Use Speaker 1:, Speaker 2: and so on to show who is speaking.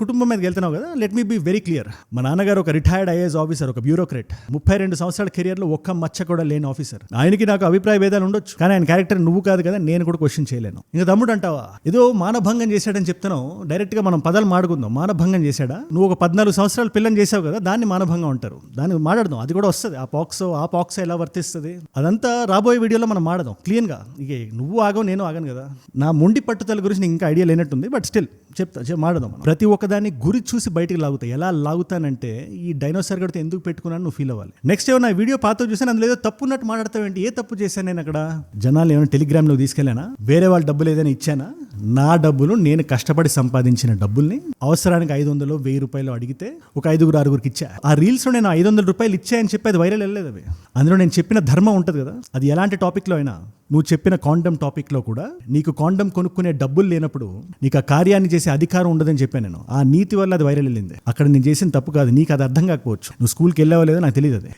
Speaker 1: కుటుంబం మీదకి వెళ్తున్నావు కదా, let me be very clear. మా నాన్నగారు ఒక రిటైర్డ్ ఐఏఎస్ ఆఫీసర్, ఒక బ్యూరోక్రేట్, 32 సంవత్సరాల కెరియర్లో ఒక్క మచ్చ కూడా లేని ఆఫీసర్. ఆయనకి నాకు అభిప్రాయ భేదాలు ఉండొచ్చు, కానీ ఆయన క్యారెక్టర్ నువ్వు కాదు కదా, నేను కూడా క్వశ్చన్ చేయలేను. ఇంకా తమ్ముడు అంటావా, ఏదో మానభంగం చేశాడని చెప్తాను, డైరెక్ట్ గా మనం పదాలు మాడుకుందాం. మానభంగం చేశాడా? నువ్వు ఒక 14 సంవత్సరాలు పిల్లని చేసావు కదా, దాన్ని మానభంగం అంటారు. దాన్ని మాట్లాడదాం, అది కూడా వస్తుంది. ఆ పాక్సో ఎలా వర్తిస్తుంది అదంతా రాబోయే వీడియోలో మనం మాడదాం క్లీన్ గా. ఇక నువ్వు ఆగవు, నేను ఆగను కదా. నా మొండి పట్టుదల గురించి నీకు ఇంకా ఐడియా లేనట్టుంది, బట్ స్టిల్ మాడదాం. ప్రతి ఒక్కదాన్ని గురి చూసి బయటికి లాగుతాయి. ఎలా లాగుతానంటే, ఈ డైనోసార్ గడితో ఎందుకు పెట్టుకున్నాను నువ్వు ఫీల్ అవ్వాలి. నెక్స్ట్ ఏమన్నా వీడియో పాత చూసాను, అందులో ఏదో తప్పున్నట్టు మాట్లాడతావేంటి? ఏ తప్పు చేశాను నేను అక్కడ? జనాలు ఏమైనా టెలిగ్రామ్లో తీసుకెళ్ళానా? వేరే వాళ్ళ డబ్బులు ఏదైనా ఇచ్చానా? నా డబ్బులు, నేను కష్టపడి సంపాదించిన డబ్బుల్ని అవసరానికి 500 1000 రూపాయలు అడిగితే ఒక 5-6కి ఇచ్చా. ఆ రీల్స్ లో నేను 500 రూపాయలు ఇచ్చాయని చెప్పి అది వైరల్ వెళ్ళలేదు. అవి అందులో నేను చెప్పిన ధర్మం ఉంటుంది కదా, అది ఎలాంటి టాపిక్లో అయినా. నువ్వు చెప్పిన కాండమ్ టాపిక్లో కూడా నీకు కాండమ్ కొనుక్కునే డబ్బులు లేనప్పుడు నీకు ఆ కార్యాన్ని చేసే అధికారం ఉండదని చెప్పాను నేను. ఆ నీతి వల్ల అది వైరల్ వెళ్ళింది. అక్కడ నేను చేసిన తప్పు కాదు, నీకు అది అర్థం కాకపోవచ్చు. నువ్వు స్కూల్కి వెళ్ళావో లేదో నాకు తెలియదు. అది